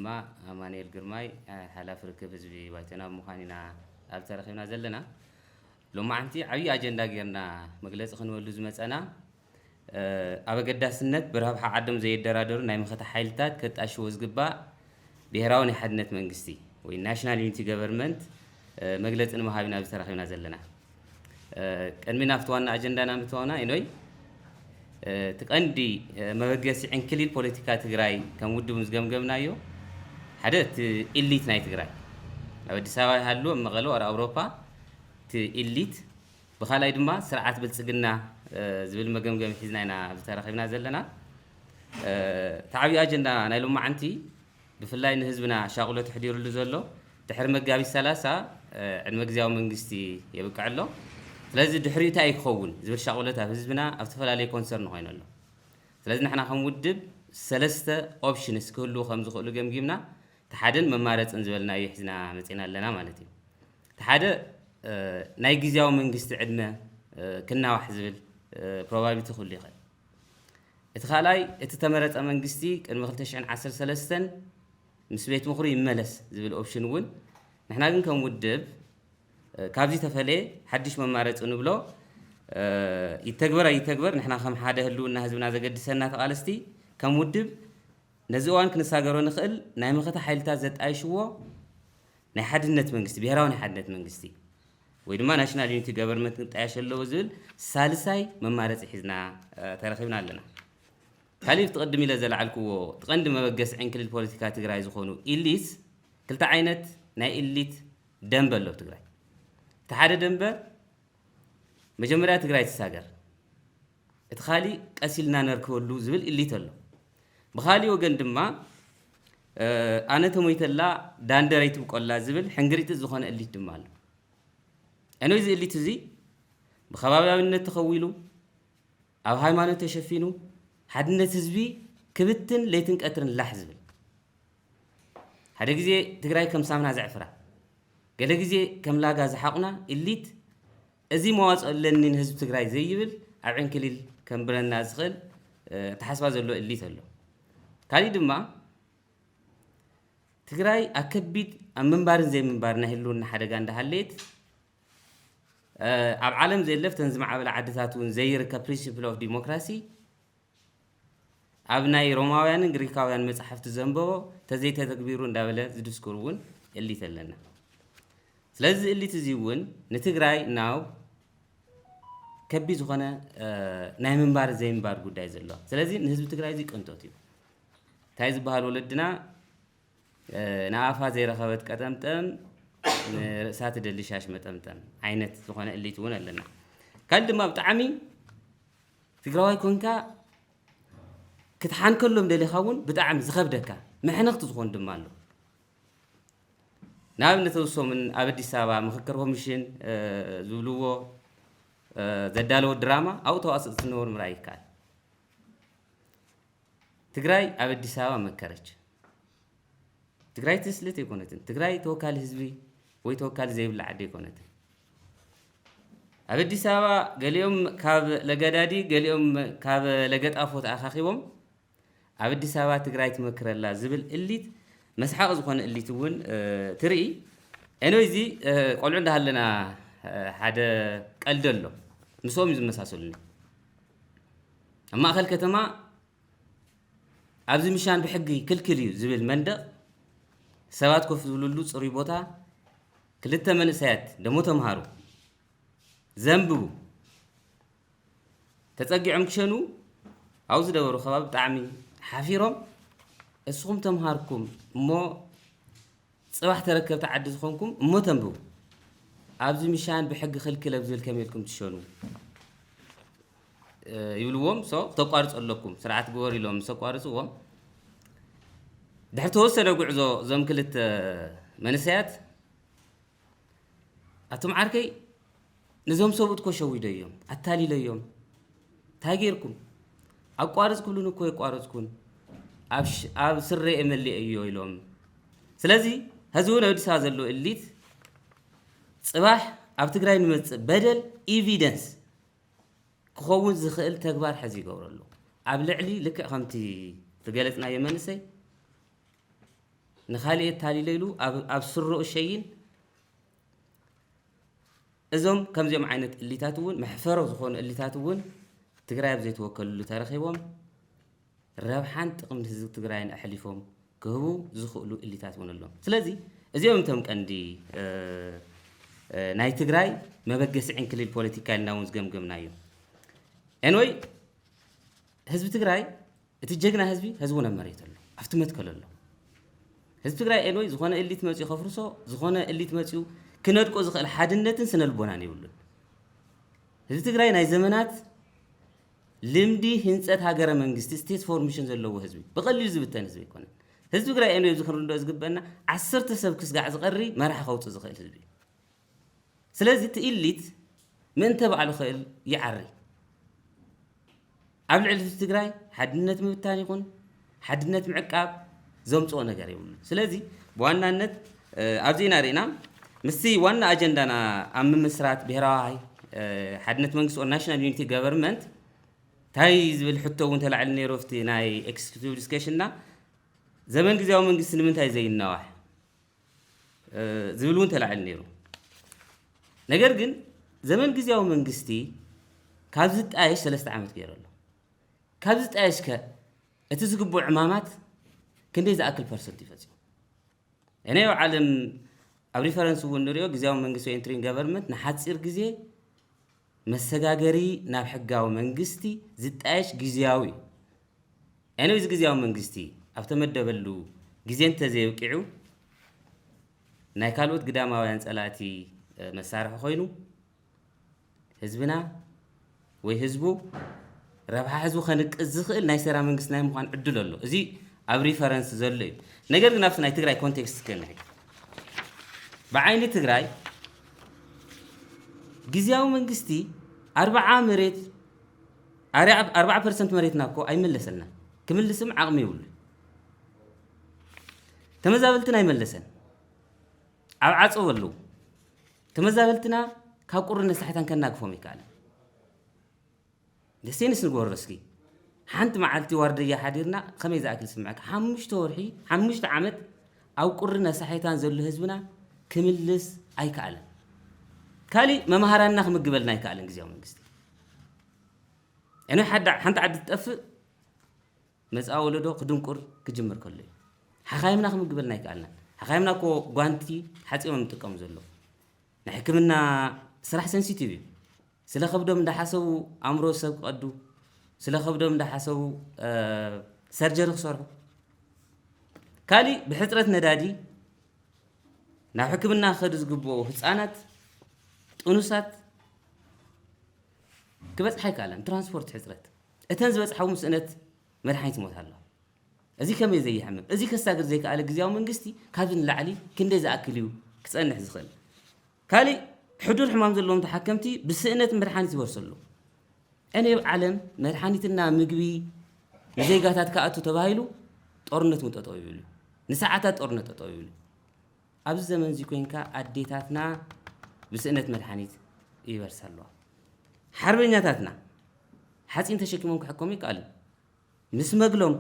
دما أمانيل جرماي حلاف ركب زبي ويتنا مخانينا أبترخينا زلنا لما أنتي عبي أجندة غيرنا مجلس خنوا اللزمة أنا أبغى السنة برهب عدم زي الدرادر نايم خط حيلتات كت أشوز جبا بيهراوني حدنت منجستي والناشنال يونتي جوفرمنت مجلس إنه مهابنا أبترخينا زلنا كان من أفتوانا أجندة نامتوانا إنوي تقندي مبجس عن كل البوليتيكات تجراي كم ود مزجم جمنايو حدث إليت ناي تجراي لو دي سوا هاللو مغلو أو أوروبا إليت بخالا يدما سرعات بتسجلنا زبل مجم جم حزنانا بتاريخنا زلنا تعبي أجندة أنا لو ما عنتي بفلاي إن حزبنا شغله تحضير اللي زلوا تحرم مجابي الثلاثة عند مجزاو من قستي يبقى له لازم دحريتها يخون زبل شغلتها حزبنا أفتفل عليه كونسرن هاي نلا لازم نحنا خمودب ثلاثة أوبشنز كله خمسة كله جمجمنا تحدن ممارس انزلنا يحزنا متينا لنا مالتي تحدى نايجزاو من قست عندنا كنا وحزبل probability خلي خير اتخالاي اتتمرت أمن قستي كان مخلتش عن 10 ثلاثة مسبيت مخري ملس زبل أوبشن ون نحنا جن كمودب كابزي تفعله حدش ممارس إنه بلو يتكبر نحنا خم حدا هلو إنها زبنا زجد سنة قالستي كمودب نزوان كنساجرون خل نايم خطة حيلتا زت أيشوا نحد النت منجستي بيهراون حد النت منجستي ويدما ناشنال يونتي جوفرمنت تعيش اللو وزول سالساي ممارس حزنا ترخيبنا لنا هل تقدم إلى زلعلكو تقدم مبجس عن كل البوليتيكات تجراي زخونو إليس كل تعينت نا إليت دمبل لو تجراي تحدد دمبر مجمرات تجراي تساجر اتخالي أسيلنا نركولو زبل إليت اللو بخالي وجن دما أنا تمويت الله داندريت بقول زبل حنجريت الزخان اللي تمال أنا إذا اللي تزي بخبابة من التخويلو أو هاي ما نتشفينو حدنا تزبي كبتن ليتنك أترن لحزبل هذا جزء تقرأي كم سامنا زعفرة قال جزء كم لاقى زحقنا الليت أزي مواز لأن نهزب تقرأي زيبل أبعين كليل كم برنا زغل تحسب زلو الليت اللو كالي دما تقرأي أكبد منبارن زي منبارنا هلون حدا عند هالليت أب عالم زي اللفت نزمع على عاداتون زي principle of democracy أبناء روماويان غريكاويان مصحفت زنبو تزيت تكبيرون دابله زدسكورون اللي تلنا ስለዚህ اللي تزيون نتقراي ناو كبي زخنا ናይ منبار زي منبار ጉዳይ ዘሎ ስለዚህ ንህዝብ ትግራይ እዚ ቅንጦት እዩ ታይ ዝበሃል ወለድና ናኣፋ ዘይረኸበት ቀጠምጠም ርእሳት ደልሻሽ መጠምጠም ዓይነት ዝኾነ እሊት እውን ኣለና ካል ድማ ብጣዕሚ ትግራዋይ ኮንካ ክትሓንከሎም ደሊኻውን ብጣዕሚ ዝኸብደካ ምሕነኽቲ ዝኾን ድማ ኣሎ ናብነት ወሶምን ኣብ ኣዲስ ኣበባ ምክክር ኮሚሽን ዝብልዎ ዘዳለዎ ድራማ ኣብኡ ተዋስእቲ ዝነበሩ ምርኣይ ይከኣል ትግራይ ኣብ ኣዲስ ኣበባ መከረች ትግራይ ትስልት ይኮነትን ትግራይ ተወካሊ ህዝቢ ወይ ተወካሊ ዘይብላ ዓዲ ይኮነትን ኣብ ኣዲስ ኣበባ ገሊኦም ካብ ለገዳዲ ገሊኦም ካብ ለገጣፎ ተኣኻኺቦም ኣብ ኣዲስ ኣበባ ትግራይ ትመክረላ ዝብል እሊት مسحاق زخون اللي تون تري أنا ويزي قالوا عندها لنا هذا قلدلو مسوم يزم مساسولني أما أخل كتما أبزي مشان بحقي كل كليو زبل مندق سوات كوف زولولو صريبوتا كلتا من ساعات دموتا مهارو زنبو تتقي عمكشنو عاوز دورو خباب تعمي حافيرهم اسخم تمهاركم مو صباح تركب تعدي زخونكم مو تنبو ابزي مشان بحق خلك لبزل كميلكم تشونو يقولوهم سو تقارص لكم سرعه غوري لهم سو قارصوهم دحر توسنه غعزو زم كلت منسيات اتم عاركي نزوم سوبت كو شوي ديوم اتالي ليوم تاغيركم اقارص كلن كو يقارصكم أب سر إملي أيوه يلوم سلازي هزون أودي سازلو الليت صباح أب تقرأي نمت بدل evidence كخوون زخيل تكبار حزي قورلو أب لعلي لك خمتي تقالتنا يمنسي نخالي التاليلو أب سرّو الشيء إزم كم زي معينة اللي تاتون محفروا زخون اللي تاتون تقرأ بزيت وكل تاريخهم ربحان تقوم تزوج تقرأين أحلفهم كهو زخولو اللي تاتون لهم سلازي إزيهم تمك عندي ناي تقرأي ما بقيس عن كل البوليتيكال ناونز جم نايو anyway حزب تقرأي تجينا حزبنا مريت له أفتمت كل له حزب تقرأي anyway زخانة اللي تمشي خفرصه زخانة اللي تمشي كنركو زخل حدنتن سنة البناني يقولون حزب تقرأي ناي زمانات لمدي هنسات هاجر منجستي ستيت فورميشن زلوا حزبي بقليل زبطان حزبي يكون حزب تقرأي anyway زخرون ده زقبنا 10 سبكس قاعد صغري ما راح أخوت زخل حزبي سلازي تقليت من تبع له خيل يعري قبل علة تقرأي حدنت مبتاني يكون حدنت معقاب زوم صو نجار يقولون سلازي بوانا النت أبزينا رينا مسي وانا أجندنا أم مسرات بهراي حدنت منقص ناشونال يونيتي جوفرمنت تايز بالحتة وانت لعلني رفتي ناي اكسكيوتيف ديسكشننا زمان جزاو منقص من تاي زي النواح زبل وانت لعلني رو نجرجن زمان جزاو منقصتي كابزت ايش 3 عامات غير له كابزت ايش ك اتزقبوا عمامات كندي اذا اكل برسنت يفزي انا علم اب ريفرنس ونريو جزاو منقصو انترين جوفرمنت نحاصير جزي مسغاغري ناب حغاو منغستي زطايش غزياوي انا ويز غزياو منغستي افتمدبلو غزين تزيوقيعو ناي كالوت قداماويان صلاتي مسارح خوينو حزبنا وي حزبو ربح حزبو خنقز خيل ناي سرا منغست ناي مخان عدللو ازي اب ريفرنس زلي ነገር ግን ናፍስ ናይ ትግራይ ኮንቴክስት ከነይ بعين تግራይ ጊዜያዊ መንግስቲ 40 መሬት 40% መሬትና እኮ አይመለሰና ክምልስም ዓቅሚ ይውል ተመዛበልትና አይመለሰን አብዓጽወሉ ተመዛበልትና ካቁርነ ሳሕታን ከናግፎም ይካለ ደሴንስ ንጎረስኪ ሓንቲ መዓልቲ ዋርደያ ሓዲርና ከመይ ዝኣክል ስምዓክ 5 ወርሒ 5 ዓመት ኣብ ቁርነ ሳሕታን ዘሎ ህዝብና ክምልስ ኣይካለን كالي ما مهارنا خم قبلنا يكالن جزياو منجستي أنا حنت عد تقف مسأولة دو قدوم كور كجمر كله حخايمنا خم قبلنا يكالن حخايمنا كو قانتي حتى يوم تقام زلوا نحكمنا صراحة سنسيتيفي سلا خبدو من ده حسو عمرو سب قدو سلا خبدو من ده حسو سرجر خسره كالي بحترة ندادي نحكمنا خدز قبو حسانات ونسات كبس حي كلام ترانسبورت حزرت اتنز بس حوم سنت مرحيت موت الله ازي كم زي حمم ازي كساغر زي قال غزياو منغستي كابن العلي كندي زاكليو كصنح زخل كالي حدود حمام زلهم تحكمتي بسنت مرحانيت يورسلو اني عالم مرحانيتنا مغبي زيغاتات كاتو تبايلو ጦርነት ሙጠጦ ይብሉ ንሰዓታት ጦርነት ጠጦ ይብሉ ኣብዚ ዘመን እዚ ኮንካ አዴታትና بسنة مدحانيت يبرسلوا حربنياتنا حاسين تشكيمهم كحكومي قال مسمغلهم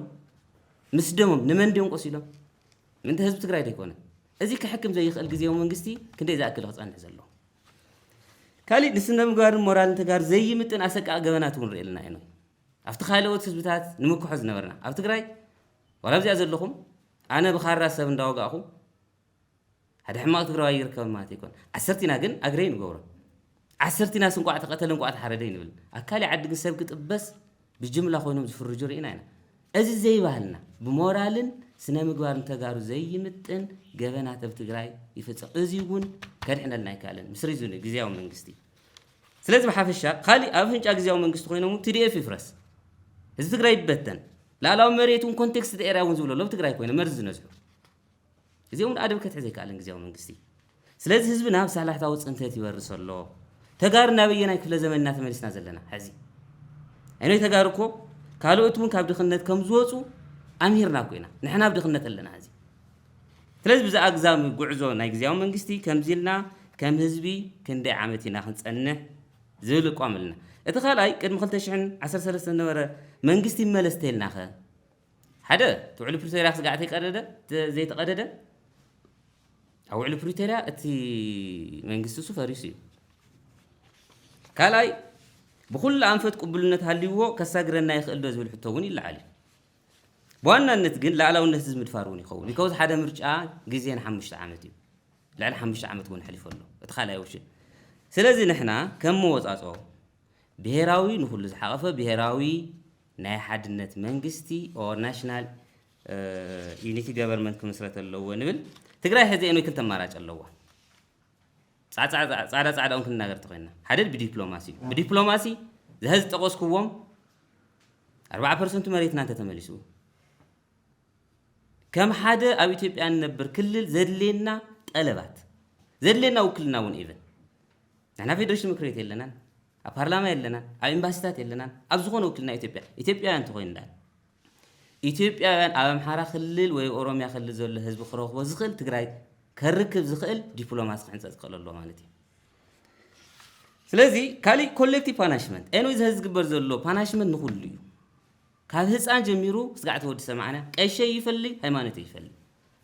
مسدمهم نمنديهم قصيلهم من حزب تግራይ ديكونه ازي كحكم زي يخل غزيو منغستي كندي زاكل خصان حزلو كالي نسنم غار مورال تغار زي متن اسقا غبنات ون ريلنا اينو افتخالوت حزبታት نمكحز نبرنا اب تግራይ ولا بزي ازلكم انا بخارا سب እንዳወጋኹ هذا حماق تقرأي يركب ما تيكون عسرتنا جن أجرين جورا عسرتنا سنقعد قتلن قعد حردين بل أكالي عد جن سبقت بس بالجملة خوينهم في الرجور هنا أزي زي بهلنا بمورالن سنام جوار تجارو زي متن جبنا تبتقرأي يفتح أزيون كان إحنا لنا كالن مصري زوني جزياو من قستي سلازم حافظ خالي أفنش أجزياو من قست خوينهم تري في فرس إذا تقرأي بتن لا لا مريتون كونتكست إيرا ونزوله لو تقرأي كوينه مرز نزول زيون أدب كتحزي كالن جزياو منغستي سلازي حزبنا بسالاح تاوص انتهت يورس الله تغارنا بينا كل زمننا تملسنا زلنا حزي اني تغاركو كالوتون كاب دخنت كم زوصو اميرنا كوينا نحنا بدخنت لنا هذه سلازي بزا اغزام غعزو ناي جزياو منغستي كم زيلنا كم حزبي كندي عامتنا خنصنه زول قاملنا اتخالاي قدم 2013 نبره منغستي ملستيلنا خ حدا توعل بريتوريا سقعت يقدد زي تقدد أو على بريتوريا أتي منجستو سفاريسي كالاي بكل أنفت قبلنا تهليوه كساجرنا يخلد زول حتوني إلا عليه بوانا نتجن لا على الناس زمد فاروني خو بيكوز حدا مرجع جزين حمش عامتي لا حمش عامت كون حلف له اتخيل أي شيء سلازي نحنا كم موت أصو بهراوي نقول حقفة بهراوي ناي حدنت منجستي أو ناشنال يونيتي جوفرمنت كمسرة اللو ونبل تقرأ هذه إنه كنت مراج اللوه صعد أمكن نقدر تقولنا حدد بدبلوماسي زهز تقص كوم 4% مريتنا أنت تملسوا كم حدا أو إثيوبيا نبر كل زدلنا قلبات زدلنا وكلنا ون إيفن نحن في درش مكريت لنا البرلمان لنا الإمباسات لنا أبزخون وكلنا إثيوبيا أنت قولنا إثيوبيا أمام حارة خلل وأوروميا خلل زول حزب خروج وزخل تقرأ كركب زخل دبلوماسي حنسا زخل الله مالتي سلازي كالي كولكتيف بانشمنت انو اذا زغبر زلو بانشمنت نخول ليو كاب هصان جميرو سقعت ود سمعنا اي شيء يفلي هيمانته يفلي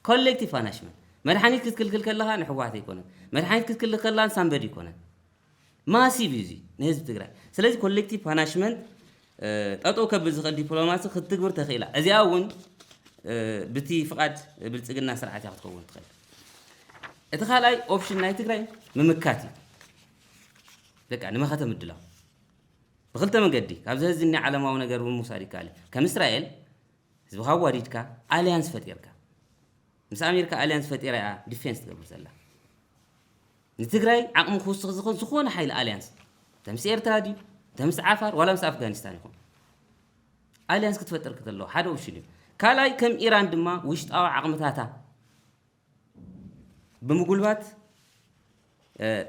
كولكتيف بانشمنت مدحانيت كتكلكل كلها نحوات يكون مدحانيت كتكلكل كلها سامبدي يكون ماسي بيزي نهزب تقرا سلازي كولكتيف بانشمنت طاطو كبل زخل دبلوماسي خدتغبر تخيلا ازي اون بتي فقاد بلصقنا سرعات ياخذون تخيل اتخالاي اوبشن نايت تقراي ممكاتي بقى أنا ما ختم الدلا بخلت من قدي كابز هزني على ما ونجر والمصاري كالي كم إسرائيل زبها واريدك أليانس فتيرك مس أمريكا أليانس فتيرة ديفنس تقبل سلا نتقرأي عقم خوص زخون حيل أليانس تمس إيرترادي تمس عفر ولا مس أفغانستان يكون أليانس كتفتر كتلو حدا وشنو كالاي كم إيران دما وشت أو عقم تاتا بمقولات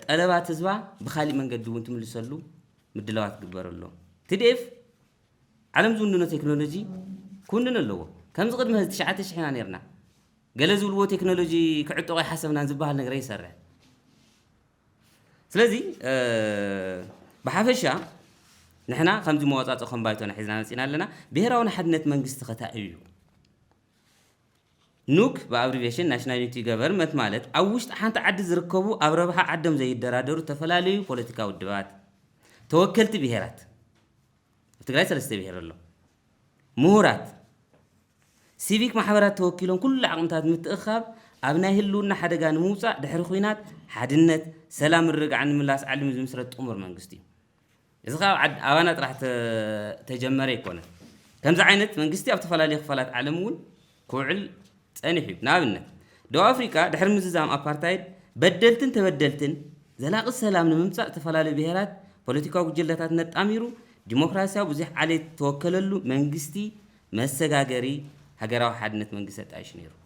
طلبات زوا بخالي منقد وانت ملسلو مدلوات قبرلو تديف علم زوننا تكنولوجي كوننا لو كم زقد ما 9000 حنا نيرنا قالزو لو تكنولوجي كعطو غي حسبنا نزبها نغري يسرع سلازي بحافشا نحنا خمس مواصفات خم بايتنا حزنا نسينا لنا بهراون حدنت منجست خطايو نوك بأبريفيشن ناشنال يونيتي جوفرمنت مالت أوشت حانت عد زركبو أبربها عدم زي الدرادر تفلالي بوليتيكا والدبات توكلت بهرات تقرأي سلسة بهر الله مهورات سيفيك محاورات توكلون كل عقمتات متأخب أبناه اللون حدا جان موسى دحر خوينات حدنت سلام الرجع عن ملاس علم زمسرة أمر منجستي إذا خا عد أوانات راح تجمري كونه كم زعينت منجستي أبتفلالي خفلات علمون كوعل أنيحب نابنا دو أفريقيا دحر مززام أبارتايد بدلتن تبدلتن زلاق السلام نممسا تفلالي بهرات بوليتيكا وجلتات نت أميرو ديمقراسيا وزيح علي توكللو منجستي مسجاجري هجرا حدنت منجست عايش نيرو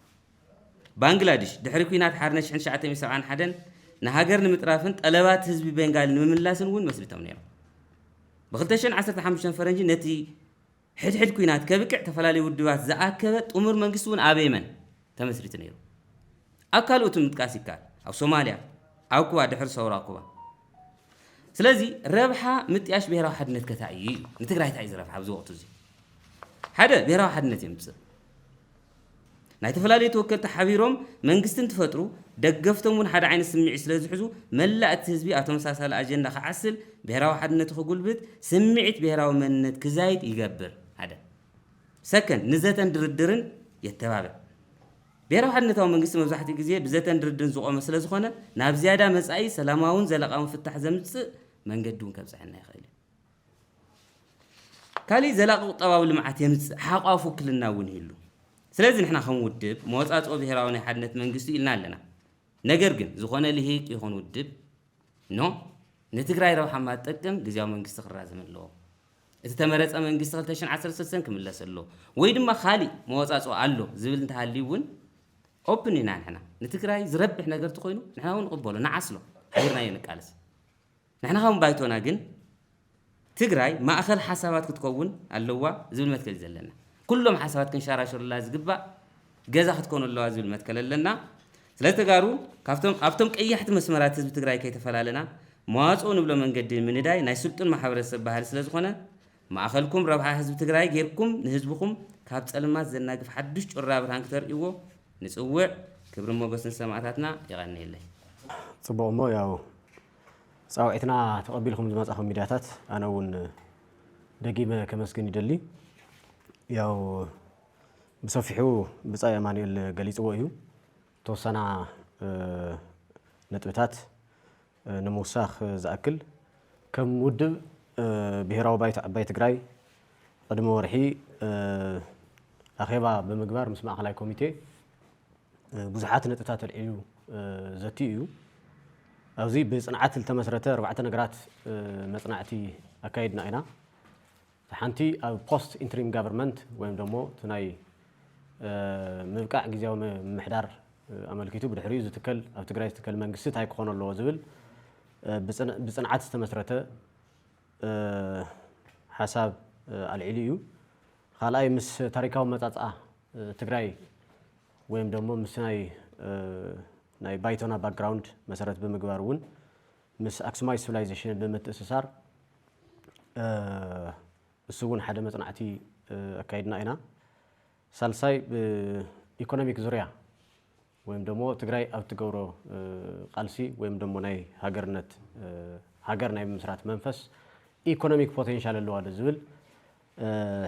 بنغلاديش دحر كوينات حرنش عن شعتي مسعان حدن نهاجر نمترافن طلبات حزب بنغال نمملاسن ون مسلتهم نيرو بخلتشن 15 فرنجي نتي حد كوينات كبكع تفلالي ودوات زاكبت أمر منجستون أبيمن تمسرت نيرو أكلوا تمتكاسيكات أو سوماليا أو كوا دحر صورا كوا سلازي ربحة متياش بيرا حد نتكتاعي نتقرأ تعيز ربحة بزوقت زي حدا بيرا حد نتيمس نايتفلالي توكل تحبيرهم منجستن تفترو دقفتم من حدا عين السميع سلازي حزو ملأت حزبي أتمساس الأجندة خعسل بيرا حد نتخقول بيت سمعت بيرا ومنت كزايد يقبر هذا سكن نزتن دردرن يتبابع بيرا حد نتاو منجست مبزحتي جزية بزتن دردرن زقوا مسألة زخونة ناب زيادة مسأي سلاماون زلقا مفتح زمتس من قدون كبزحنا يا خيلي كالي زلقوا طباو المعات يمتس حاقافو كلنا ونهلو سلازي نحنا خم ودب موصات او بهراوني حدنت منجستي إلنا لنا نقرقن زخونة اللي هيك يخون ودب نو نتقرأي روحا ما تقم جزياو منجست خرازم اللو تتمرص منجست 2016 كملس له ويد ما خالي موصاصو አሎ ዝብል እንተሃሊውን ኦፕን ኢና ንሕና ንትግራይ ዝረብሕ ነገር ተኮይኑ ንሕና እውን ንቕበሎ ንዓስሎ ሓይርና ይንቃልስ ንሕና ከም ባይቶና ግን ትግራይ ማእኸል ሓሳባት ክትከውን ኣለዋ ዝብል መትከል ዘለና ኩሎም ሓሳባት ክንሻራሸሩላ ዝግባእ ገዛ ክትኮኑ ኣለዋ ዝብል መትከል ኣለና ስለተጋሩ ካብቶም ቀያሕቲ መስመራት ህዝቢ ትግራይ ከይተፈላለና መዋጽኦ ንብሎ መንገዲ ምንዳይ ናይ ስልጡን ማሕበረሰብ ባህል ስለዝኾነ ማእኸልኩም ረብሓ ህዝቢ ትግራይ ጌርኩም ንህዝብኩም ካብ ጸልማት ዘናግፍ ሓድሽ ጭራ ብርሃን ክተርእይዎ ንጽውዕ ክብሪ ሞገስን ሰማዕታትና ይቐኒየለይ ጽቡቕሞ ያው ጻውዒትና ተቐቢልኩም ዝመጻኹም ሚድያታት ኣነ እውን ደጊመ ከመስግን ይደሊ ያው ብሰፊሑ ብጻይ ኣማኑኤል ገሊጽዎ እዩ ተወሰና ነጥብታት ንምውሳኽ ዝኣክል ከም ውድብ ብሄራዊ ባይቶ ዓባይ ትግራይ ቅድሚ ወርሒ ኣኼባ ብምግባር ምስ ማእኸላይ ኮሚቴ ብዙሓት ነጥብታት ኣልዒሉ ዘቲ እዩ ኣብዚ ብጽንዓት ዝተመስረተ 4 ነገራት መጽናዕቲ ኣካይድና ኢና ሓንቲ ኣብ ፖስት ኢንትሪም ጋቨርንመንት ወይም ደሞ ናይ ምብቃዕ ግዜያዊ ምሕዳር ኣመልኪቱ ብድሕሪኡ ዝትከል ኣብ ትግራይ ዝትከል መንግስቲ እንታይ ክኾን ኣለዎ ዝብል ብጽንዓት ዝተመስረተ ሓሳብ ኣልዒሉ እዩ ካልኣይ ምስ ታሪካዊ መጻጽኣ ትግራይ ወይም ደሞ ምስ ናይ ባይቶና ባክግራውንድ መሰረት ብምግባር እውን ምስ ኣክሱማይ ሲቪላይዜሽን ብምትእስሳር እሱ እውን ሓደ መጽናዕቲ ኣካይድና ኢና ሳልሳይ ብኢኮኖሚክ ዙርያ ወይም ደሞ ትግራይ ኣብ ትገብሮ ቃልሲ ወይም ደሞ ናይ ሃገርነት ሃገር ናይ ምስራት መንፈስ ኢኮኖሚክ ፖቴንሻል ኣለዋ ዝብል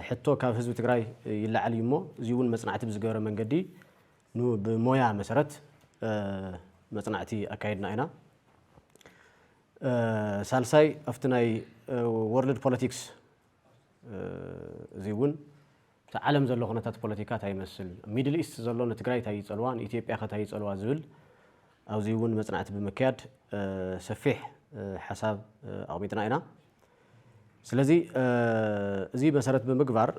ሕቶ ካብ ህዝቢ ትግራይ ይለዓል እዩ እሞ እዚ እውን መጽናዕቲ ብዝገበረ መንገዲ ብሞያ መሰረት መጽናዕቲ ኣካይድና ኢና ሳልሳይ ኣብቲ ናይ ወርልድ ፖለቲክስ እዚ እውን ዓለም ዘሎ ኩነታት ፖለቲካ እንታይ ይመስል ሚድል ኢስት ዘሎ ንትግራይ እንታይ ይጸልዋ ንኢትዮጵያ እንታይ ይጸልዋ ዝብል ኣብዚ እውን መጽናዕቲ ብምክያድ ሰፊሕ ሓሳብ ኣቕሚጥና ኢና ስለዚ እዚ መሰረት ብምግባር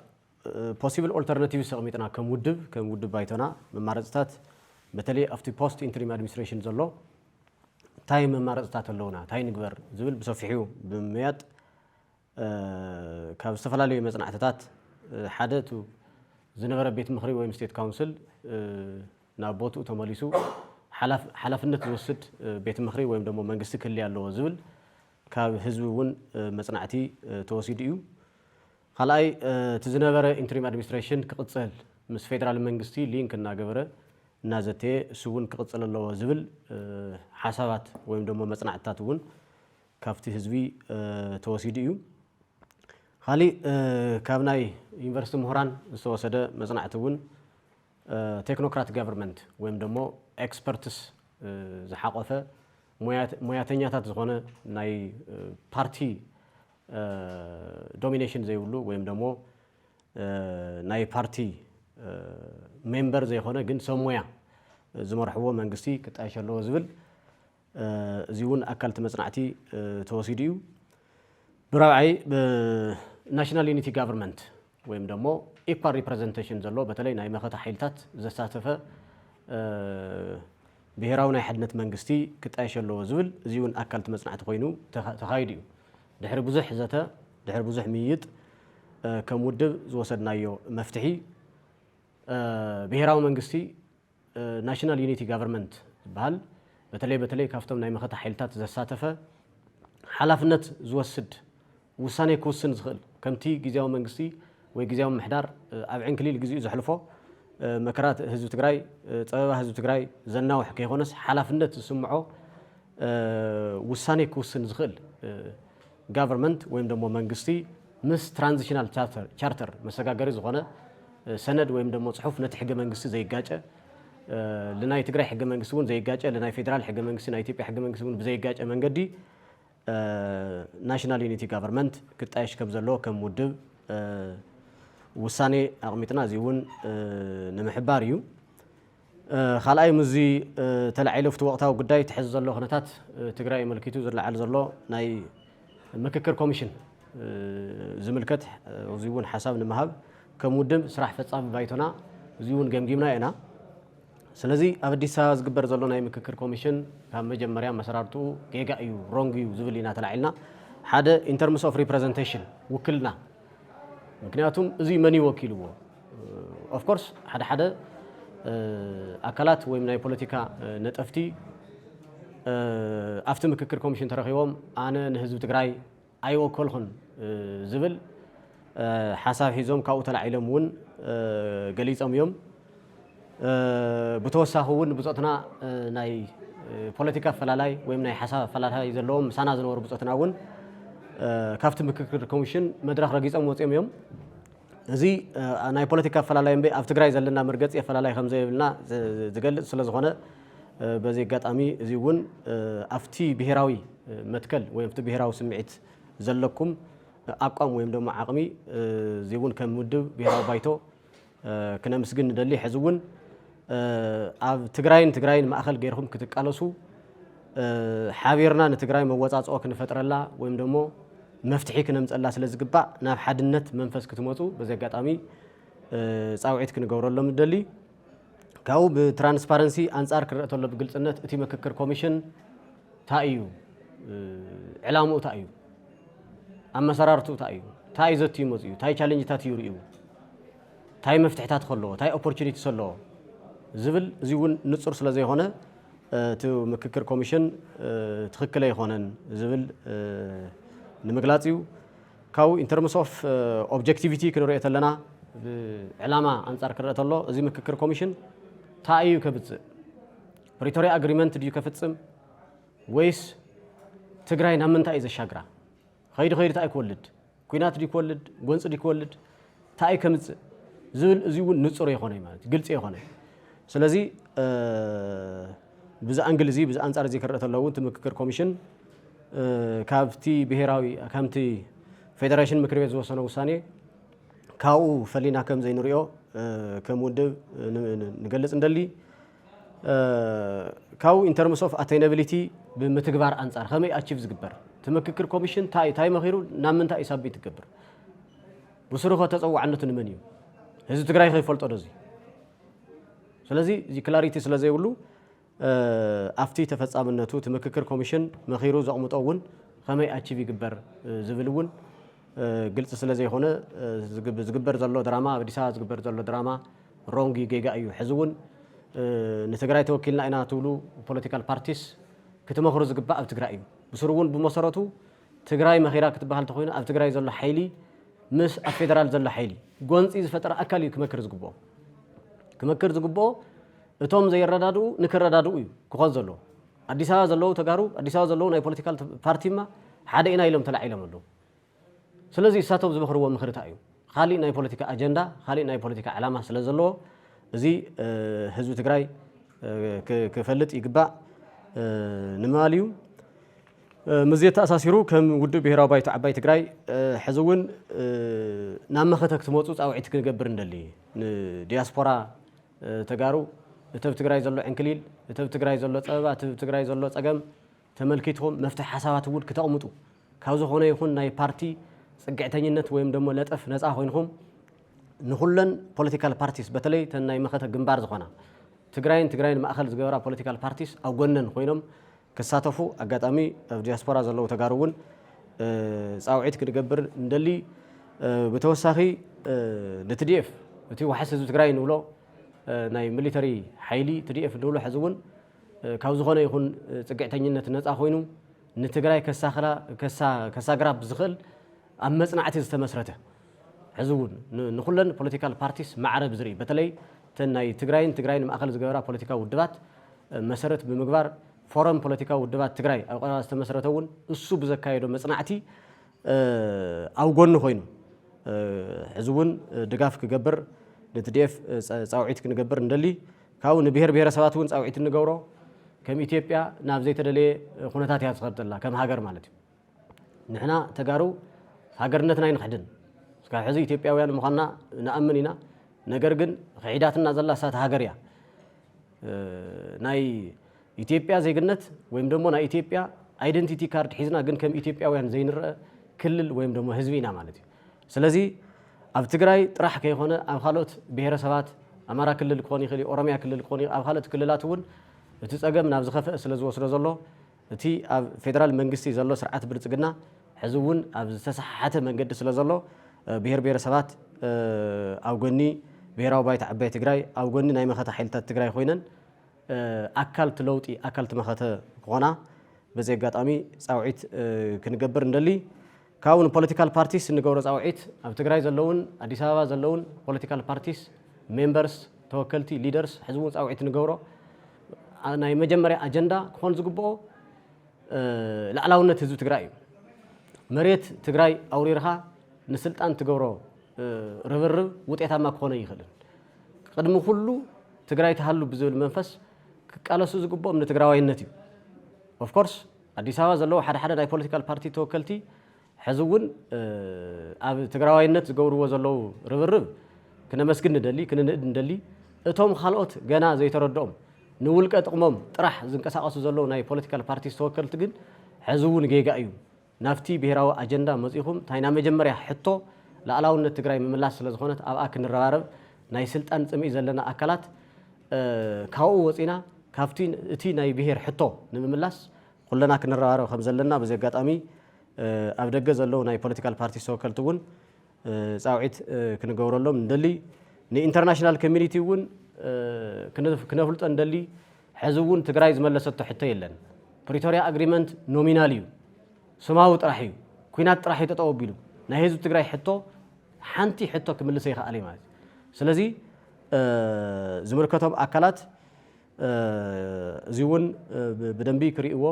ፖሲብል ኦልተርናቲቭስ ኣቕሚጥና ከም ውድብ ባይቶና መማረጽታት በተለይ ኣብቲ ፖስት ኢንትሪም ኣድሚኒስትሬሽን ዘሎ እንታይ መማረጽታት ኣለውና እንታይ ንግበር ዝብል ብሰፊሑ ብምያድ ካብ ዝተፈላለዩ መጽናዕትታት ሓደ ዝነበረ ቤት ምኽሪ ወይ ስቴት ካውንስል ናብ ቦትኡ ተመሊሱ ሓላፍነት ዝወስድ ቤት ምኽሪ ወይም ደሞ መንግስቲ ክህልይ ኣለዎ ዝብል ካብ ህዝቢ እውን መጽናዕቲ ተወሲዱ እዩ ካልኣይ እቲ ዝነበረ ኢንትሪም ኣድሚኒስትሬሽን ክቕጽል ምስ ፌደራል መንግስቲ ሊንክ እናገበረ እናዘተየ እሱ እውን ክቕጽል ኣለዎ ዝብል ሓሳባት ወይም ደሞ መጽናዕትታት እውን ካብቲ ህዝቢ ተወሲዱ እዩ خالي ካብ ናይ ዩኒቨርሲቲ ምሁራን ዝተወሰደ መጽናዕቲ እውን ቴክኖክራት ጋቨርንመንት ወይም ደሞ ኤክስፐርትስ ዝሓቆፈ ሙያተኛታት ዝኾነ ናይ ፓርቲ ዶሚኔሽን ዘይብሉ ወይም ደሞ ናይ ፓርቲ ሜምበር ዘይኾነ ግን ሰብ ሞያ ዝመርሕዎ መንግስቲ ክጣየሽ ኣለዎ ዝብል እዚ እውን ኣካልቲ መጽናዕቲ ተወሲዱ እዩ ብራብዓይ ናሽናል ዩኒቲ ጋቨርንመንት ወይም ደሞ ኢኳል ሪፕሬዘንቴሽን ዘሎ በተለይ ናይ መኸታ ሓይልታት ዘሳተፈ ብሄራዊ ናይ ሓድነት መንግስቲ ክጣየሽ ኣለዎ ዝብል እዚ እውን ኣካልቲ መጽናዕቲ ኮይኑ ተኻይዱ እዩ ድሕሪ ብዙሕ ዘተ ድሕሪ ብዙሕ ምይይጥ ከም ውድብ ዝወሰድናዮ መፍትሒ ብሄራዊ መንግስቲ ናሽናል ዩኒቲ ጋቨርንመንት ዝበሃል በተለይ ካብቶም ናይ መኸታ ሓይልታት ዘሳተፈ ሓላፍነት ዝወስድ ውሳኔ ክውስን ዝኽእል ከምቲ ግዜያዊ መንግስቲ ወይ ግዜያዊ ምሕዳር ኣብ ዕንክሊል ግዚኡ ዘሕልፎ መከራት ህዝቢ ትግራይ ፀበባ ህዝቢ ትግራይ ዘናውሕ ከይኾነስ ሓላፍነት ዝስምዖ ውሳኔ ክውስን ዝኽእል ጋቨርንመንት ወይም ደሞ መንግስቲ ምስ ትራንዚሽናል ቻርተር መሰጋገሪ ዝኾነ ሰነድ ወይም ደሞ ጽሑፍ ነቲ ሕገ መንግስቲ ዘይጋጨ ለናይ ትግራይ ሕገ መንግስቲ እውን ዘይጋጨ ለናይ ፌደራል ሕገ መንግስቲ ናይ ኢትዮጵያ ሕገ መንግስቲ እውን ብዘይጋጨ መንገዲ ናሽናል ዩኒቲ ጋቨርንመንት ክጣየሽ ከም ዘሎ ከም ውድብ ውሳኔ ኣቕሚጥና እዚ እውን ንምሕባር እዩ ካልኣይ ምዚ ተላዒሉ ፍቲ ወቕታዊ ጉዳይ ትሕዝ ዘሎ ኩነታት ትግራይ መልኪቱ ዝለዓል ዘሎ ናይ ምክክር ኮሚሽን ዝምልከት እዚ እውን ሓሳብ ንምሃብ ከም ውድብ ስራሕ ፈጻሚ ባይቶና እዚ እውን ገምጊምና ኢና ስለዚ ኣብ ኣዲስ ኣበባ ዝግበር ዘሎ ናይ ምክክር ኮሚሽን ካብ መጀመርያ መሰራርቱ ጌጋ እዩ ሮንግ እዩ ዝብል ኢና ተላዒልና ሓደ ኢን ተርምስ ኦፍ ሪፕሬዘንቴሽን ውክልና ምክንያቱም እዚ መን ይወኪልዎ ኦፍ ኮርስ ሓደ ኣካላት ወይም ናይ ፖለቲካ ነጠፍቲ ኣብቲ ምክክር ኮሚሽን ተረኺቦም ኣነ ንህዝቢ ትግራይ ኣይወከልኹን ዝብል ሓሳብ ሒዞም ካብኡ ተላዒሎም እውን ገሊጾም እዮም ብተወሳኺ እውን ብጾትና ናይ ፖለቲካ ፈላላይ ወይ ናይ ሓሳብ ፈላላይ ዘለዎም ሳና ዝነበሩ ብጾትና እውን ካብቲ ምክክር ኮሚሽን መድረኽ ረጊጾም ወፂኦም እዮም እዚ ናይ ፖለቲካ ፈላላይ እምበይ ኣብ ትግራይ ዘለና መርገጽ ፈላላይ ከም ዘይብልና ዝገልጽ ስለ ዝኾነ በዚ አጋጣሚ እዚ እውን ኣፍቲ ብሄራዊ መትከል ወይ ኣፍቲ ብሄራዊ ስምዒት ዘለኩም ኣቋም ወይ ደሞ ዓቕሚ እዚ እውን ከም ውድብ ብሄራዊ ባይቶ ክነምስግን ንደሊ ሕዚ እውን ኣብ ትግራይን ማእኸል ገይርኩም ክትቃለሱ ሓቢርና ንትግራይ መወጻጽኦ ክንፈጥረላ ወይ ደሞ መፍትሒ ክነምፀላ ስለ ዝግባእ ናብ ሓድነት መንፈስ ክትመጹ በዚ አጋጣሚ ጻውዒት ክንገብረሎም ንደሊ ካብኡ ብትራንስፓረንሲ አንጻር ክርአ ተሎ ብግልጽነት እቲ ምክክር ኮሚሽን ታእዩ ዕላምኡ ታእዩ ኣመሰራርቱ ታእዩ ታይ ዘት ይመጽዩ ታይ ቻሌንጅታት ይርዩ ታይ መፍትሕታት ከለዎ ታይ ኦፖርቹኒቲ ዘለዎ ዝብል እዚ እውን ንጹር ስለ ዘይሆነ እቲ ምክክር ኮሚሽን ትክክለ ይኾነን ዝብል ንምግላጽ እዩ ካብኡ ኢን ተርምስ ኦፍ ኦብጀክቲቪቲ ክንሪኦ ተለና ብዕላማ አንጻር ክርአ ተሎ እዚ ምክክር ኮሚሽን ታእዩ ከብጽእ ፕሪቶሪያ አግሪመንት ድዩ ከፍጽም ወይስ ትግራይ ናብ ምንታይ እዩ ዘሻግራ ኸይዲ ታይ ክወልድ ኩናት ድዩ ክወልድ ጎንጽ ድዩ ክወልድ ታይ ከምጽእ ዝብል እዚ እውን ንጹር ይኾነ ማለት ግልጽ ይኾነ ስለዚ ብዛ አንግል እዚ ብዛ አንጻር እዚ ክርአ ተሎ እውን ምክክር ኮሚሽን ካብቲ ብሄራዊ ከምቲ ፌደሬሽን ምክር ቤት ዝወሰነ ውሳኔ ካብኡ ፈሊና ከም ዘይንሪኦ ከም ውድብ ንገልጽ እንደሊ ካብኡ ኢን ተርምስ ኦፍ አቴናቢሊቲ ብምትግባር አንጻር ከመይ አቺቭ ዝግበር ትምክክር ኮሚሽን ታይ መኺሩ ናብ ምንታይ ሳቢ ትገብር ብስሩኸ ተጸዋዕነቱ ንመን እዩ ህዝቢ ትግራይ ከይፈልጦ ዶዚ ስለዚ እዚ ክላሪቲ ስለ ዘይብሉ ኣፍቲ ተፈጻምነቱ ትምክክር ኮሚሽን መኺሩ ዘቕምጦ እውን ከመይ አቺቭ ይግበር ዝብል እውን ግልጽ ስለ ዘይኾነ ዝግበር ዘሎ ድራማ አዲስ አበባ ዝግበር ዘሎ ድራማ ሮንግ ጌጋ እዩ ሕዚ እውን ንትግራይ ተወኪልና ኢና ትብሉ ፖለቲካል ፓርቲስ ክትመኽሩ ዝግባእ ኣብ ትግራይ እዩ ብስሩ እውን ብመሰረቱ ትግራይ መኺራ ክትበሃል ተኾይኑ ኣብ ትግራይ ዘሎ ሓይሊ ምስ ኣብ ፌደራል ዘሎ ሓይሊ ጎንፂ ዝፈጠረ ኣካል እዩ ክመክር ዝግብኦ እቶም ዘይረዳድኡ ንክረዳድኡ እዩ ክኾን ዘሎ አዲስ አበባ ዘለዉ ተጋሩ አዲስ አበባ ዘለዉ ናይ ፖለቲካል ፓርቲማ ሓደ ኢና ኢሎም ተላዒሎም ኣለዉ ስለዚ እሳቶም ዝመኽርዎ ምኽርታ እዩ ካሊእ ናይ ፖለቲካ አጀንዳ ካሊእ ናይ ፖለቲካ ዓላማ ስለ ዘለዎ እዚ ህዝቢ ትግራይ ክፈልጥ ይግባእ ንምባል እዩ ምዝ ተኣሳሲሩ ከም ውድብ ብሄራዊ ባይቶ ዓባይ ትግራይ ሕዚ እውን ናብ መኸተ ክትመፁ ጻውዒት ክንገብር እንደሊ ንዲያስፖራ ተጋሩ እቲ ትግራይ ዘሎ ዕንክሊል እቲ ትግራይ ዘሎ ፀበባ እቲ ትግራይ ዘሎ ፀገም ተመልኪትኩም መፍትሒ ሓሳባት እውን ከተቕምጡ ካብ ዝኾነ ይኹን ናይ ፓርቲ ጽግዕተኝነት ወይም ደሞ ለጠፍ ነፃ ኮይንኩም ንኹለን ፖለቲካል ፓርቲስ በተለይ ተናይ መኸተ ግንባር ዝኾና ትግራይን ማእኸል ዝገበራ ፖለቲካል ፓርቲስ ኣብ ጎነን ኮይኖም ክሳተፉ አጋጣሚ ኣብ ዲያስፖራ ዘለዉ ተጋሩ እውን ጻውዒት ክንገብር እንደሊ ብተወሳኺ ንትዲኤፍ እቲ ዋሕስ ህዝቢ ትግራይ ንብሎ ናይ ሚሊተሪ ሓይሊ ትዲኤፍ ንብሎ ሕዚ እውን ካብ ዝኾነ ይኹን ጽግዕተኝነት ነፃ ኮይኑ ንትግራይ ከሳግራብ ዝኽእል ኣብ መጽናዕቲ ዝተመስረተ ሕዚ እውን ንኹለን ፖለቲካል ፓርቲስ ማዕረብ ዝርኢ በተለይ ናይ ትግራይን ማእኸል ዝገበራ ፖለቲካ ውድባት መሰረት ብምግባር ፎረም ፖለቲካ ውድባት ትግራይ ኣብ ቀረባ ዝተመስረተ እውን እሱ ብዘካየዶ መጽናዕቲ ኣብ ጎኑ ኮይኑ ሕዚ እውን ድጋፍ ክገብር ንትዲኤፍ ጻውዒት ክንገብር እንደሊ ካብኡ ንብሄር ብሄረሰባት እውን ጻውዒት እንገብሮ ከም ኢትዮጵያ ናብ ዘይተደለየ ኩነታት እያ ትኸድ ዘላ ከም ሃገር ማለት እዩ ንሕና ተጋሩ ሃገርነትና ይንኽድን እስካብ ሕዚ ኢትዮጵያውያን ምዃንና ንኣምን ኢና ነገር ግን ክዒዳትና ዘላ እሳት ሃገር እያ ናይ ኢትዮጵያ ዜግነት ወይም ደሞ ናይ ኢትዮጵያ አይደንቲቲ ካርድ ሒዝና ግን ከም ኢትዮጵያውያን ዘይንርአ ክልል ወይም ደሞ ህዝቢ ኢና ማለት እዩ ስለዚ ኣብ ትግራይ ጥራሕ ከይኾነ ኣብ ካልኦት ብሄረሰባት ኣማራ ክልል ክኾን ይኽእል ኦሮሚያ ክልል ክኾን ኣብ ካልኦት ክልላት እውን እቲ ፀገም ናብ ዝኸፍአ ስለ ዝወስዶ ዘሎ እቲ ኣብ ፌደራል መንግስቲ ዘሎ ስርዓት ብልጽግና ሕዚ እውን ኣብ ዝተሰሓሓተ መንገዲ ስለ ዘሎ ብሄር ብሄረሰባት ኣብ ጎኒ ብሄራዊ ባይቶ ዓባይ ትግራይ ኣብ ጎኒ ናይ መኸተ ሓይልታት ትግራይ ኮይነን ኣካል ትለውጢ ኣካል ትመኸተ ክኾና በዚ ኣጋጣሚ ጻውዒት ክንገብር እንደሊ ካውን ፖለቲካል ፓርቲስ ንገብሮ ጻውዒት ኣብ ትግራይ ዘለውን ኣዲስ ኣበባ ዘለውን ፖለቲካል ፓርቲስ ሜምበርስ ተወከልቲ ሊደርስ ሕዝቡ ጻውዒት ንገብሮ ናይ መጀመርያ ኣጀንዳ ክኾን ዝግብኦ ላዕላውነት ህዝቢ ትግራይ እዩ መሬት ትግራይ ኣውሪርኻ ንስልጣን ትገብሮ ርብርብ ውጤታማ ክኾነ ይኽእል ቅድሚ ኩሉ ትግራይ ተሃሉ ብዝብል መንፈስ ክቃለሱ ዝግብኦም ንትግራዋይነት እዩ ኦፍ ኮርስ ኣዲስ ኣበባ ዘለዎ ሓደ ሓደ ናይ ፖለቲካል ፓርቲ ተወከልቲ ሕዚ እውን ኣብ ትግራዋይነት ዝገብርዎ ዘለው ርብርብ ክነመስግን ንደሊ ክንንእድ ንደሊ እቶም ካልኦት ገና ዘይተረድኦም ንውልቀ ጥቕሞም ጥራሕ ዝንቀሳቐሱ ዘለው ናይ ፖለቲካል ፓርቲ ተወከልቲ ግን ሕዚ እውን ጌጋ እዩ ናፍቲ ብሄራዊ ኣጀንዳ መፂኹም ታይና መጀመርያ ሕቶ ላዕላውነት ትግራይ ምምላስ ስለ ዝኾነት ኣብኣ ክንረባረብ ናይ ስልጣን ጽምኢ ዘለና ኣካላት ካብኡ ወፂና ካብቲ እቲ ናይ ብሄር ሕቶ ንምምላስ ኩለና ክንረባረብ ከም ዘለና በዚ ኣጋጣሚ ኣብ ደገ ዘለው ናይ ፖለቲካል ፓርቲ ተወከልቲ እውን ጻውዒት ክንገብረሎም ንደሊ ንኢንተርናሽናል ኮሚኒቲ እውን ክነፍልጦ ንደሊ ሕዚ እውን ትግራይ ዝመለሰቶ ሕቶ የለን ፕሪቶሪያ ኣግሪመንት ኖሚናል እዩ ስማዊ ጥራሕ እዩ ኩናት ጥራሕ ይጠጠው ኣቢሉ ናይ ህዝቢ ትግራይ ሕቶ ሓንቲ ሕቶ ክምልሰ ይኽእል እዩ ማለት ስለዚ ዝምልከቶም ኣካላት እዚ እውን ብደንቢ ክርእዎ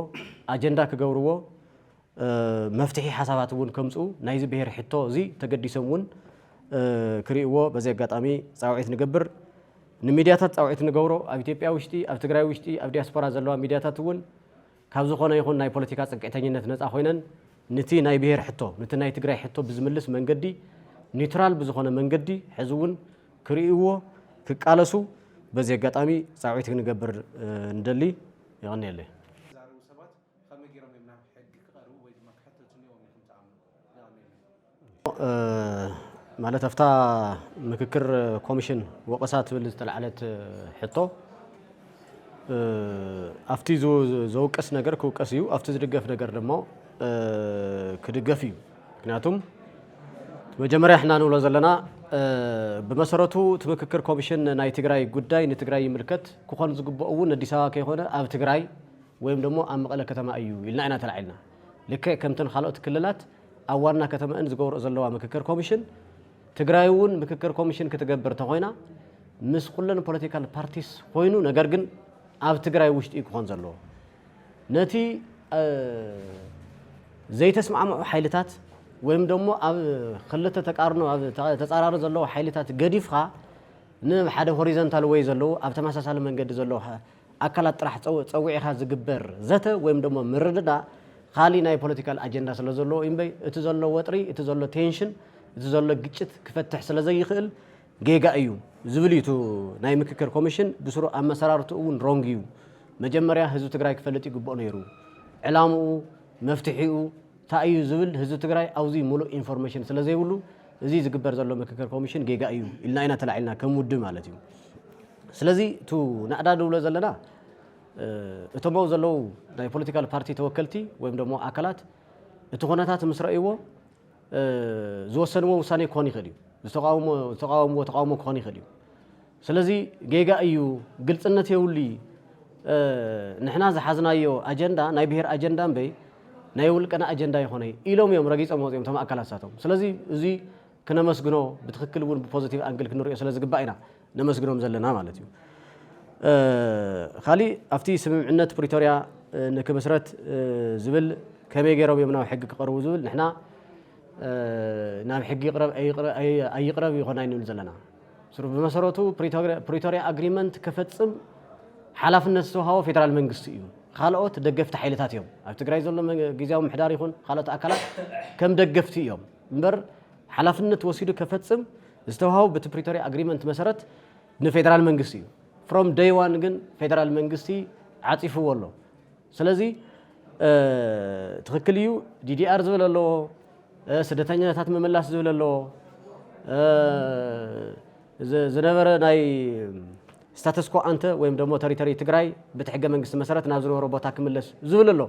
ኣጀንዳ ክገብርዎ መፍትሒ ሓሳባት እውን ከምፅኡ ናይዚ ብሄር ሕቶ እዚ ተገዲሶም እውን ክርእዎ በዚ ኣጋጣሚ ጻውዒት ንገብር ንሚድያታት ጻውዒት ንገብሮ ኣብ ኢትዮጵያ ውሽጢ ኣብ ትግራይ ውሽጢ ኣብ ዲያስፖራ ዘለዋ ሚድያታት እውን ካብ ዝኾነ ይኹን ናይ ፖለቲካ ጽንቅተኝነት ነፃ ኮይነን ነቲ ናይ ብሄር ሕቶ ነቲ ናይ ትግራይ ሕቶ ብዝምልስ መንገዲ ኒውትራል ብዝኾነ መንገዲ ሕዚ እውን ክርእዎ ክቃለሱ በዚ ኣጋጣሚ ጻውዒት ክንገብር ንደሊ ይቕኒየለ ማለት ኣፍታ ምክክር ኮሚሽን ወቀሳ ትብል ዝተለዓለት ሕቶ ኣፍቲ ዘውቀስ ነገር ክውቀስ እዩ ኣፍቲ ዝድገፍ ነገር ድማ ክድገፍ እዩ ምክንያቱም መጀመርያ ሕና ንብሎ ዘለና ብመሰረቱ እቲ ምክክር ኮሚሽን ናይ ትግራይ ጉዳይ ንትግራይ ይምልከት ክኾን ዝግብኦ እውን ኣዲስ ኣበባ ከይኾነ ኣብ ትግራይ ወይም ደግሞ ኣብ መቐለ ከተማ እዩ ኢልና ኢና ተላዒልና ልክዕ ከምተን ካልኦት ክልላት ኣብ ዋና ከተማን ዝገብሮ ዘለዋ ምክክር ኮሚሽን ትግራይ እውን ምክክር ኮሚሽን ክትገብር ተኾይና ምስ ኩለን ፖለቲካል ፓርቲስ ኮይኑ ነገር ግን ኣብ ትግራይ ውሽጢ ክኾን ዘለዎ ነቲ ዘይተስማዕምዑ ሓይልታት ወይም ደግሞ ኣብ ክልተ ተቃርኖ ኣብ ተጻራሪ ዘለዎ ሓይልታት ገዲፍኻ ንሓደ ሆሪዞንታል ወይ ዘለዎ ኣብ ተመሳሳሊ መንገዲ ዘለዎ ኣካላት ጥራሕ ፀዊዕኻ ዝግበር ዘተ ወይም ደግሞ ምርድዳ ካሊ ናይ ፖለቲካል ኣጀንዳ ስለ ዘለዎ እምበይ እቲ ዘሎ ወጥሪ እቲ ዘሎ ቴንሽን እቲ ዘሎ ግጭት ክፈትሕ ስለ ዘይኽእል ጌጋ እዩ ዝብል እዩ ናይ ምክክር ኮሚሽን ብስሩ ኣመሰራርቱ እውን ሮንግ እዩ መጀመርያ ህዝቢ ትግራይ ክፈልጥ ይግብኦ ነይሩ ዕላምኡ መፍትሒኡ ታእዩ ዝብል ህዝቢ ትግራይ ኣውዚ ሙሉእ ኢንፎርሜሽን ስለ ዘይብሉ እዚ ዝግበር ዘሎ ምክክር ኮሚሽን ጌጋ እዩ ኢልና ኢና ተላዒልና ከም ውድብ ማለት እዩ ስለዚ ቱ ናዕዳ ድብሎ ዘለና እቶም ዘለው ናይ ፖለቲካል ፓርቲ ተወከልቲ ወይም ደግሞ ኣካላት እቲ ኩነታት ምስ ረእይዎ ዝወሰንዎ ውሳኔ ክኾን ይኽእል እዩ ዝተቃወምዎ ተቃውሞ ክኾን ይኽእል እዩ ስለዚ ጌጋ እዩ ግልጽነት የብሉ ንሕና ዝሓዝናዮ ኣጀንዳ ናይ ብሄር ኣጀንዳ እምበይ ናይ ውልቀና ኣጀንዳ ይኾነ ኢሎም እዮም ረጊፆም ወፂኦም ቶም ኣካላት ሳቶም ስለዚ እዚ ክነመስግኖ ብትክክል እውን ብፖዚቲቭ አንግል ክንሪኦ ስለ ዝግባእ ኢና ነመስግኖም ዘለና ማለት እዩ ካሊ ኣብቲ ስምምዕነት ፕሪቶሪያ ንክምስረት ዝብል ከመይ ገይሮም እዮም ናብ ሕጊ ክቐርቡ ዝብል ንሕና ናብ ሕጊ ይቕረብ ኣይቕረብ ይኾና ይንብል ዘለና ብመሰረቱ ፕሪቶሪያ ኣግሪመንት ክፈጽም ሓላፍነት ዝተዋሃቦ ፌደራል መንግስቲ እዩ ካልኦት ደገፍቲ ሓይልታት እዮም ኣብ ትግራይ ዘሎ ጊዜያዊ ምሕዳር ይኹን ካልኦት ኣካላት ከም ደገፍቲ እዮም እምበር ሓላፍነት ወሲዱ ክፈጽም ዝተዋሃቦ በቲ ፕሪቶሪያ ኣግሪመንት መሰረት ንፌደራል መንግስቲ እዩ ፍሮም ዴይ ዋን ግን ፌደራል መንግስቲ ዓፂፍዎ ኣሎ ስለዚ ትክክል እዩ ዲዲአር ዝብል ኣለዎ ስደተኛታት ምምላስ ዝብል ኣለዎ ዝነበረ ናይ ስታተስ ኮ አንተ ወይም ደግሞ ተሪቶሪ ትግራይ ብትሕገ መንግስቲ መሰረት ናብ ዝነበረ ቦታ ክምለስ ዝብል ኣሎ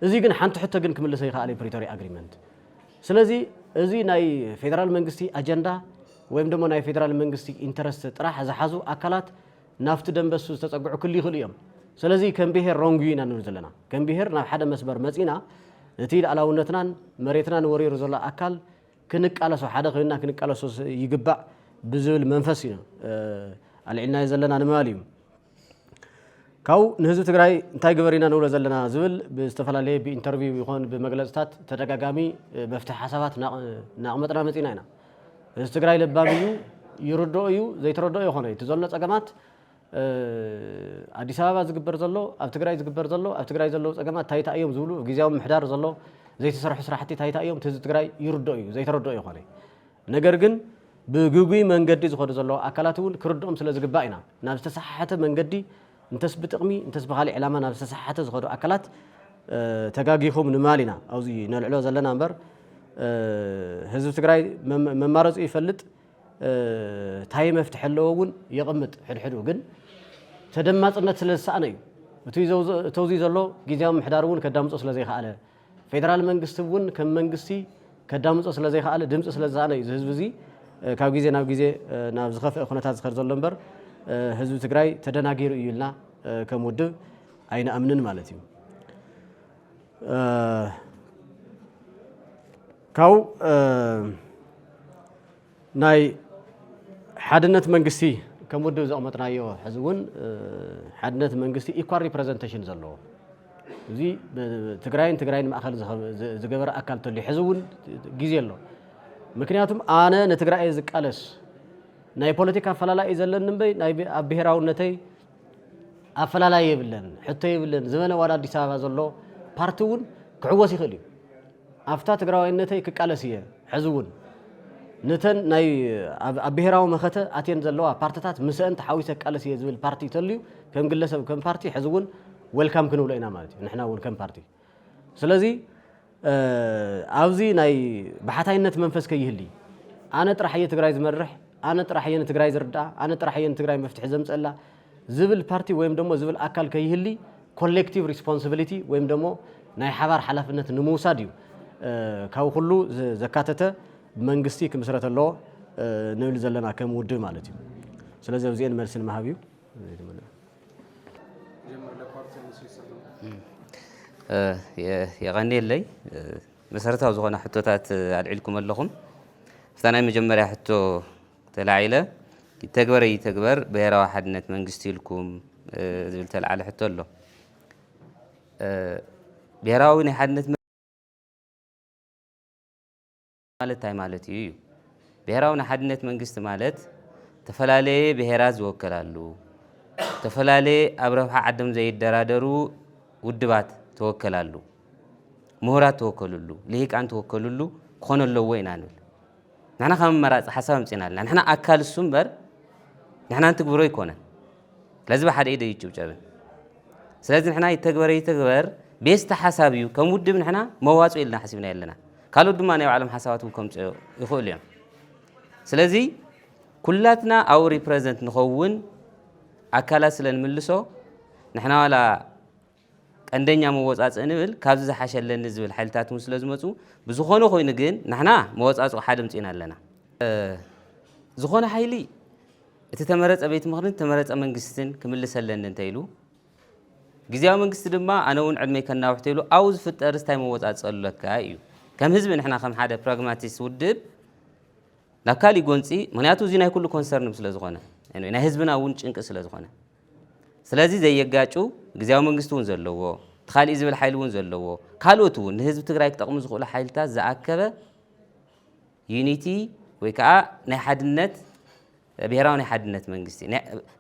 እዚ ግን ሓንቲ ሕቶ ግን ክምለስ ይኽእል ፕሪቶሪያ ኣግሪመንት ስለዚ እዚ ናይ ፌደራል መንግስቲ ኣጀንዳ ወይም ደግሞ ናይ ፌደራል መንግስቲ ኢንተረስት ጥራሕ ዝሓዙ ኣካላት ናፍቲ ደንበሱ ዝተፀግዑ ክሉ ይኽእሉ እዮም ስለዚ ከም ብሄር ሮንግ ኢና ንብል ዘለና ከም ብሄር ናብ ሓደ መስበር መፂና እቲ ላዕላውነትናን መሬትናን ወሪሩ ዘሎ ኣካል ክንቃለሶ ሓደ ኮይና ክንቃለሶ ይግባእ ብዝብል መንፈስ እዩ ኣልዒልና ዘለና ንማል እዩ ካው ንህዝቢ ትግራይ እንታይ ገበሪና ንብሎ ዘለና ዝብል ብዝተፈላለየ ብኢንተርቪው ይኹን ብመግለጽታት ተደጋጋሚ መፍትሒ ሓሳባት ናቕመጥና መጺና ኢና ህዝቢ ትግራይ ልባም እዩ ይርድኦ እዩ ዘይተረድኦ ይኾነ እቲ ዘሎ ጸገማት ኣዲስ ኣበባ ዝግበር ዘሎ ኣብ ትግራይ ዝግበር ዘሎ ኣብ ትግራይ ዘለዉ ጸገማት ታይታ እዮም ዝብሉ ግዜያዊ ምሕዳር ዘሎ ዘይተሰርሑ ስራሕቲ ታይታ እዮም ህዝቢ ትግራይ ይርድኦ እዩ ዘይተረድኦ ይኾነ ነገር ግን ብግጉይ መንገዲ ዝኸዱ ዘሎ ኣካላት እውን ክርድኦም ስለ ዝግባእ ኢና ናብ ዝተሰሓሐተ መንገዲ እንተስ ብጥቕሚ እንተስ ብኻሊእ ዕላማ ናብ ዝተሰሓሐተ ዝኸዱ ኣካላት ተጋጊኹም ንማል ኢና ኣብዚ ነልዕሎ ዘለና እምበር ህዝቢ ትግራይ መማረፂ ይፈልጥ ታይ መፍትሒ ኣለዎ እውን ይቕምጥ ሕድሕዱ ግን ተደማፅነት ስለ ዝሰኣነ እዩ እተውዚ ዘሎ ግዜያዊ ምሕዳር እውን ከዳምፆ ስለ ዘይከኣለ ፌደራል መንግስቲ እውን ከም መንግስቲ ከዳምፆ ስለ ዘይከኣለ ድምፂ ስለ ዝሰኣነ እዩ ህዝቢ እዚ ካብ ግዜ ናብ ግዜ ናብ ዝኸፍአ ኩነታት ዝኸድ ዘሎ እምበር ህዝቢ ትግራይ ተደናጊሩ እዩ ኢልና ከም ውድብ ኣይንኣምንን ማለት እዩ ካው ናይ ሓድነት መንግስቲ ከም ውድብ ዘቕመጥናዮ ሕዚ እውን ሓድነት መንግስቲ ኢኳል ሪፕሬዘንቴሽን ዘለዎ እዚ ትግራይን ማእኸል ዝገበረ ኣካል ተልዩ ሕዚ እውን ግዜ ኣሎ ምክንያቱም ኣነ ንትግራይ ዝቃለስ ናይ ፖለቲካ ኣፈላላይ ዘለኒ እምበይ ኣብ ብሄራውነተይ ኣፈላላይ የብለን ሕቶ የብለን ዝበለ ዋላ ኣዲስ ኣበባ ዘሎ ፓርቲ እውን ክዕወስ ይኽእል እዩ ኣፍታ ትግራዋይነተይ ክቃለስ እየ ሕዚ እውን ነተን ናይ ኣብ ብሄራዊ መኸተ ኣትየን ዘለዋ ፓርቲታት ምስአን ተሓዊሰ ክቃለስ እየ ዝብል ፓርቲ ተልዩ ከም ግለሰብ ከም ፓርቲ ሕዚ እውን ዌልካም ክንብሎ ኢና ማለት እዩ ንሕና እውን ከም ፓርቲ ስለዚ ኣብዚ ናይ ባሕታይነት መንፈስ ከይህሊ ኣነ ጥራሕ እየ ትግራይ ዝመርሕ ኣነ ጥራሕ እየ ንትግራይ ዝርዳእ ኣነ ጥራሕ እየ ንትግራይ መፍትሒ ዘምፀላ ዝብል ፓርቲ ወይም ደሞ ዝብል ኣካል ከይህሊ ኮሌክቲቭ ሪስፖንሲቢሊቲ ወይም ደሞ ናይ ሓባር ሓላፍነት ንምውሳድ እዩ ካብ ኩሉ ዘካተተ መንግስቲ ክምስረት ኣለዎ ንብል ዘለና ከም ውድብ ማለት እዩ ስለዚ ኣብዚአን መልሲ ንምሃብ እዩ የቀኒየለይ መሰረታዊ ዝኾነ ሕቶታት ኣልዒልኩም ኣለኹም ፍታ ናይ መጀመርያ ሕቶ ተላዒለ ይተግበር ብሄራዊ ሓድነት መንግስቲ ኢልኩም ዝብል ተለዓለ ሕቶ ኣሎ ብሄራዊ ናይ ሓድነት ማለት እንታይ ማለት እዩ ብሄራዊ ናይ ሓድነት መንግስቲ ማለት ተፈላለየ ብሄራት ዝወከላሉ ተፈላለየ ኣብ ረብሓ ዓዶም ዘይደራደሩ ውድባት ተወከላሉ ምሁራት ተወከሉሉ ልሂቃን ተወከሉሉ ክኾነ ኣለዎ ኢና ንብል ንሕና ከም መራፂ ሓሳብ ኣምፂና ኣለና ንሕና ኣካል እሱ እምበር ንሕና እንትግብሮ ይኮነን ስለዚ ብሓደ ኢደ ይጭብጨብን ስለዚ ንሕና ይተግበር ቤስቲ ሓሳብ እዩ ከም ውድብ ንሕና መዋፅኦ ኢልና ሓሲብና ኣለና ካልኦት ድማ ናይ ባዕሎም ሓሳባት ከምፅኡ ይኽእሉ እዮም ስለዚ ኩላትና ኣብኡ ሪፕሬዘንት ንኸውን ኣካላት ስለ ንምልሶ ንሕና ዋላ ቀንደኛ መወፃፅእ ንብል ካብዚ ዝሓሸለኒ ዝብል ሓይልታት እውን ስለ ዝመፁ ብዝኾነ ኮይኑ ግን ንሕና መወፃፅኦ ሓደ ምፅኢና ኣለና ዝኾነ ሓይሊ እቲ ተመረፀ ቤት ምኽርን ተመረፀ መንግስትን ክምልሰለኒ እንታይ ኢሉ ግዜያዊ መንግስቲ ድማ ኣነ እውን ዕድመይ ከናውሕተ ኢሉ ኣብኡ ዝፍጠር ስታይ መወፃፅእ ኣለካ እዩ ከም ህዝቢ ንሕና ከም ሓደ ፕራግማቲስት ውድብ ናብ ካሊእ ጎንፂ ምክንያቱ እዚ ናይ ኩሉ ኮንሰርን ስለ ዝኾነ ናይ ህዝብና እውን ጭንቂ ስለ ዝኾነ ስለዚ ዘየጋጩ ግዜያዊ መንግስቲ እውን ዘለዎ ተኻሊእ ዝብል ሓይሊ እውን ዘለዎ ካልኦት እውን ንህዝቢ ትግራይ ክጠቕሙ ዝኽእሉ ሓይልታት ዝኣከበ ዩኒቲ ወይ ከዓ ናይ ሓድነት ብሄራዊ ናይ ሓድነት መንግስቲ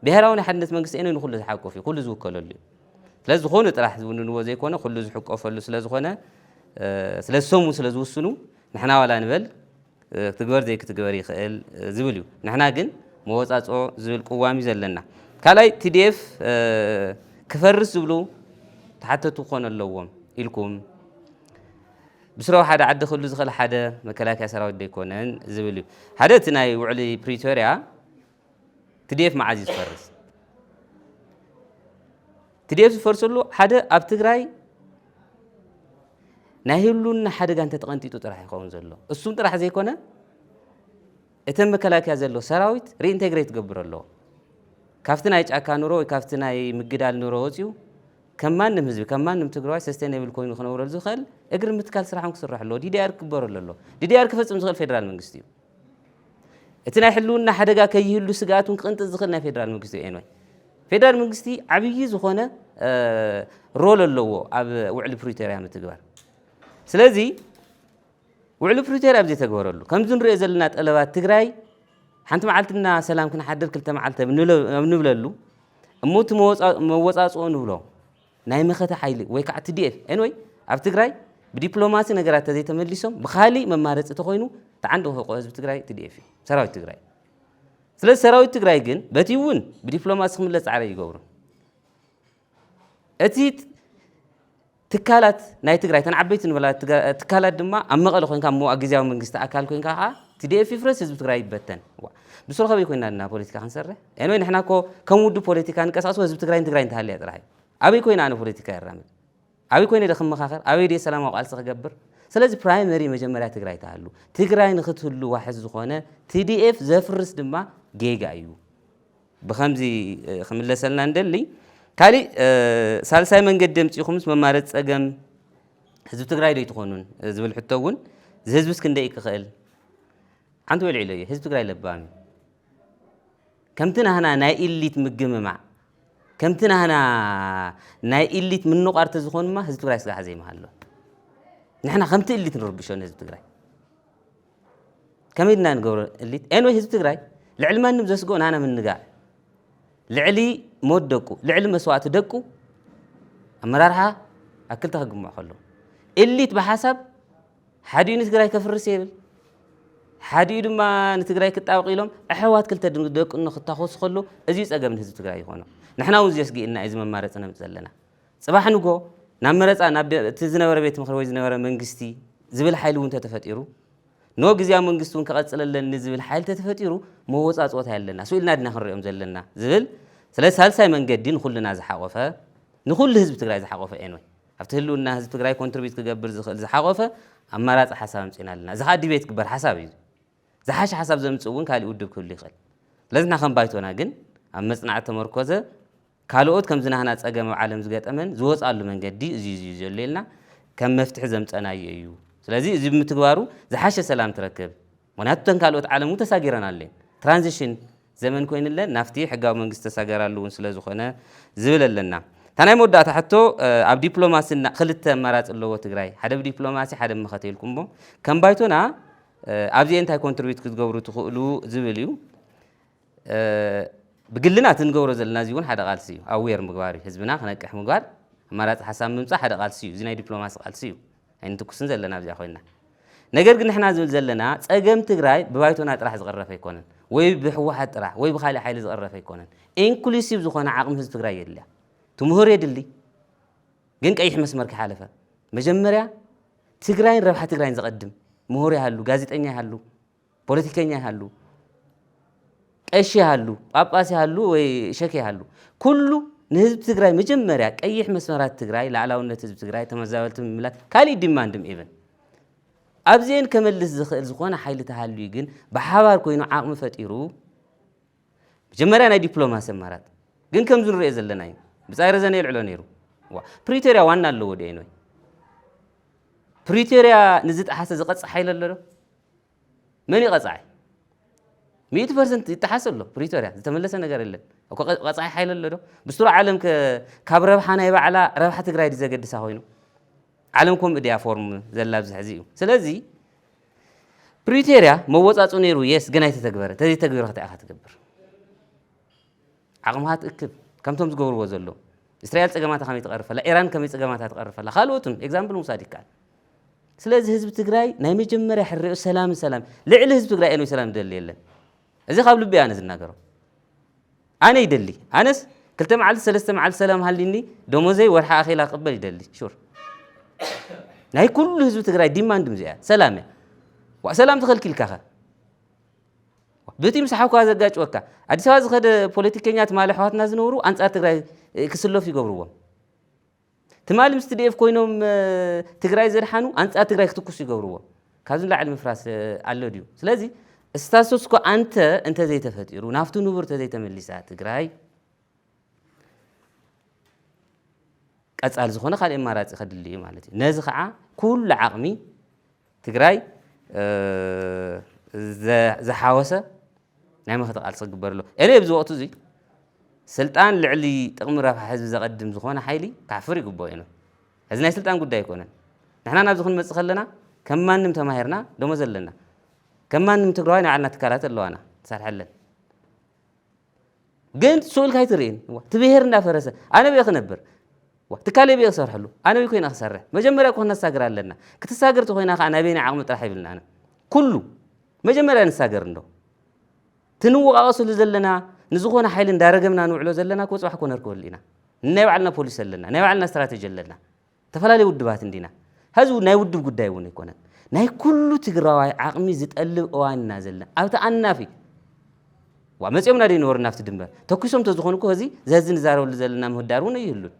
ብሄራዊ ናይ ሓድነት መንግስቲ እነ ንኩሉ ዝሓቆፍ እዩ ኩሉ ዝውከለሉ እዩ ስለዚ ዝኾኑ ጥራሕ ዝውንንዎ ዘይኮነ ኩሉ ዝሕቆፈሉ ስለ ዝኾነ ስለ ዝሰሙ ስለ ዝውስኑ ንሕና ዋላ ንበል ክትግበር ዘይክትግበር ይኽእል ዝብል እዩ ንሕና ግን መወፃፅኦ ዝብል ቅዋሚ ዘለና ካልኣይ ቲዲኤፍ ክፈርስ ዝብሉ ተሓተቱ ክኾኑ ኣለዎም ኢልኩም ብስራው ሓደ ዓዲ ክህሉ ዝኽእል ሓደ መከላከያ ሰራዊት ዘይኮነን ዝብል እዩ ሓደ እቲ ናይ ውዕሊ ፕሪቶርያ ቲዲኤፍ መዓዝ እዩ ዝፈርስ ቲዲኤፍ ዝፈርሰሉ ሓደ ኣብ ትግራይ ናይ ህሉና ሓደጋ እንተተቐንጢጡ ጥራሕ ይኸውን ዘሎ እሱም ጥራሕ ዘይኮነ እተን መከላከያ ዘሎ ሰራዊት ሪኢንቴግሬት ትገብር ኣለዎ ካብቲ ናይ ጫካ ኑሮ ወይ ካብቲ ናይ ምግዳል ኑሮ ወፂኡ كمان هزبي كمان تجراي سستينبل كوين خنورل زخل اجر متكال سرحهم كسرح له دي دي ار كبر له دي دي ار كفصم زخل فيدرال منغستي اتنا يحلونا حدغا كيهلو سغاتون قنت زخلنا فيدرال منغستي انوي فيدرال منغستي عبي زخونه رول له اب وعل بريتوريا متغبر سلازي وعل بريتوريا ابزي تغبرلو كم زنري زلنا طلبات تግራይ حنت معلتنا سلام كنا حدر كلتا معلته بنبللو اموت موصاصو نبلو ناي مخته حيل ወይ ከዓ TDF انوي ኣብ ትግራይ ብዲፕሎማሲ ነገራት ተዘይ ተመሊሶም ብኻሊ መማረጽ ተኮይኑ ተዓንዶ ህዝብ ትግራይ TDF ሰራዊት ትግራይ ስለዚህ ሰራዊት ትግራይ ግን በቲውን ብዲፕሎማሲ ክምለጽ ዓረ ይገብሩ እቲ ትካላት ናይ ትግራይ ተንዓበይት ንበላ ትካላት ድማ ኣብ መቐለ ኮይንካ ሞ ኣግዚያዊ መንግስቲ ኣካል ኮይንካ TDF ይፍረስ ህዝብ ትግራይ ይበተን ብስሩ ከበይ ኮይናና ፖለቲካ ክንሰርሕ انوي ንሕና ኮ ከም ውድ ፖለቲካ ንቀሳሱ ህዝብ ትግራይ እንተሃልያ ጥራይ أبي كوين أنا بوليتيكا يرامد أبي كوين يدخل مخاخر أبي دي سلام وقال سخجبر سلازي برايمري مجمرة تجراي تعلو تجراي نختلو واحد زخانة TDF زفرس دما جيجا أيو بخمزي خملة سلنا ندلي كالي سالساي من قدمت يخمس ممارس أجم حزب تجراي ده يتخونون زبل حتوون زهز بس كندي كخيل عنده العلية حزب تجراي لبامي كم تنا هنا نايلي تمجمع مع كم تنا هنا ناي إليت من نقار تزخون ما هزت تجري سلاح زي ما هلا نحنا خمت إليت نربشون هزت تجري كم يدنا نقول إليت أنو هزت تجري العلم أنهم زسقون أنا من نجاع العلي مود دكو العلم مسوات دكو أمرارها أكلتها جمع حلو إليت بحسب حدين تجري كفر السيل حديد ما نتجري كتاوقيلهم أحوات كلتا دك إنه خطاخوس خلو أزيز أجا من هزت تجري هنا نحنا وزيسقي إن إذا ما مارسنا متزلنا صباح نجو نمرت أنا تزنا ورا بيت مخروج زنا ورا منجستي زبل حيل وأنت تفتيرو نوج زي منجستون كقص لنا زبل حيل تفتيرو مو وصات وقت هلنا سؤال نادنا خريم زلنا زبل ثلاث هل ساي من جدين خلنا زحقفة نخل هزب تجري زحقفة إنوي أفتهلو إن هزب تجري كونتربيت كجبر زحقفة أما رات حساب مسينا لنا زحاد بيت كبر حسابي زحاش حساب زي متسوون كالي ودب كل خل لازم نخم بايتونا جن أما صناعة تمركزة كالوت كم زنا هنا تسأجم عالم زجاج أمن زوج قالوا من جدي زي ليلنا كم مفتح زمت أنا ييو سلازي زي متجوارو زحاشة سلام تركب ونحتن كالوت عالم متساجرنا اللين ترانزيشن زمن كوين اللين نفتي حجاب من قصة ساجر اللون سلازو خنا زبل لنا تنا مدة حتى أب دبلوماسي خلت مرات اللي هو تجري حدا بدبلوماسي حدا مختيلكم بو كم بايتونا أبزي أنت كونتربيت كتجورو تخلو زبليو بقلنا تنجور زلنا زيون حدا قال سيو أوير مقباري حزبنا خنا كح مقبار مرات حسام ممسح حدا قال سيو زين دبلوماسي قال سيو يعني تكسن زلنا بزي أخوينا نجر قلنا إحنا زلنا أجمع تجري بوايتنا راح زغرة فيكونن وي بحواحد راح وي بخالي حيل زغرة فيكونن إنكليسيف زخنا عاقم حزب تجري يلا تمهور يدلي جنك أي حمس مرك حالفة مجمرة تجري ربح تجري زقدم مهوري هالو جازت أني هالو بوليتيكيني هالو أشياء هالو أباسي هالو وشكي هالو كله نهزب تجري مجمرة أي حمس مرات تجري لا على ونة تهزب تجري تمزاولت من ملات كالي ديماندم إيفن أبزين كمل الزخانة حيل تهالو يجن بحوار كوينو عاقم فتيرو مجمرة أنا دبلوماسي مرات جن كم زون رئيس لنا بس أيرزاني العلونيرو بريتوريا وانا اللو دينوي بريتوريا نزت أحسن زقص حيل اللو من يقصعي 100% يتحسن له بريتوريا تملس نجار اللي أو قصعي حيل اللو بسرعة عالم كابر بحنا يبع على ربح تجري دي زجد سهوينو عالمكم إديا فورم زي اللابز حزيو سلازي بريتوريا موت أتونيرو يس جناي تتكبر تدي تكبر خطأ أخذ تكبر عقمها تأكد كم توم تقول وزلو إسرائيل تجمعات خميس تقرفها لا إيران كميس تجمعات تقرفها لا خالوتن إكزامبل مصادق كان سلازي حزب تجري نايم جمرة حرية السلام لعل حزب تجري إنه سلام دليل إذا قبل بيان الناقرة أنا يدلي أنس كلت مع السلسلة مع السلام هاليني دوموزي ورحى أخي لا قبل يدلي شور ناي كل حزب تجري ديم ما عندهم زيادة سلامة وسلام تخل كل كخا بيتي مسحوك هذا الجاج وكا أدي سواء خد بوليتيكينيات مال حوات ناس نورو أنت تجري كسلوا في قبروهم تمال مستديف كوينهم تجري زرحانو أنت تجري تكوسي قبروهم كازن لا علم فراس على ديو سلازي استاسوسكو أنت زي تفتيرو نافتو نوبر تزي تمليسات تجري ቀጻል ዝኾነ ካልእ ኣማራጺ ከድሊ እዩ ማለት እዩ ነዚ ከዓ ኩሉ ዓቕሚ ትግራይ ዝሓወሰ ናይ መኸተ ቃልሲ ክግበረሎ እኔ ኣብዚ ወቅቱ እዚ ስልጣን ልዕሊ ጥቕሚ ረብሓ ህዝቢ ዘቐድም ዝኾነ ሓይሊ ካፍር ይግብኦ እዩ እዚ ናይ ስልጣን ጉዳይ ኣይኮነን ንሕና ናብዚ ክንመፅእ ከለና ከም ማንም ተማሂርና ደሞዝ ኣለና ከም ማንም ትግራዋይ ናይ ባዕልና ትካላት ኣለዋና ትሰርሐለን ግን ስኡልካ ኣይትርእን ትብሄር እንዳፈረሰ ኣነ ብየ ክነብር ትካለይ ብየ ክሰርሐሉ ኣነ ብየ ኮይና ክሰርሕ መጀመርያ እኮ ክነሳገር ኣለና ክትሳገር ተኮይና ከዓ ናበይና ዓቕሚ ጥራሕ ይብልና ኣነ ኩሉ መጀመርያ ንሳገር እንዶ ትንወቃቐስሉ ዘለና ንዝኾነ ሓይሊ እንዳረገምና ንውዕሎ ዘለና ክበፅባሕ ኮ ነርከበሉ ኢና ናይ ባዕልና ፖሊስ ኣለና ናይ ባዕልና ስትራቴጂ ኣለና ተፈላለዩ ውድባት እንዲና ሕዚ ናይ ውድብ ጉዳይ እውን ኣይኮነን ናይ ኩሉ ትግራዋይ ዓቕሚ ዝጠልብ እዋንና ዘለና ኣብቲ ኣናፊ መፅኦም ናደይ ነበሩ ናብቲ ድንበር ተኪሶም ተዝኾኑ እኮ እዚ ዘህዚ ንዛረበሉ ዘለና ምህዳር እውን ኣይህሉን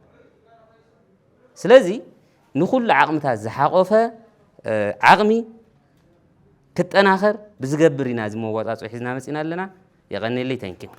ስለዚ ንኩሉ ዓቕምታት ዝሓቆፈ ዓቕሚ ክጠናኸር ብዝገብር ኢና እዚ መዋጣፅኦ ሒዝና መፂና ኣለና የቐኒለይ ታንኪዩ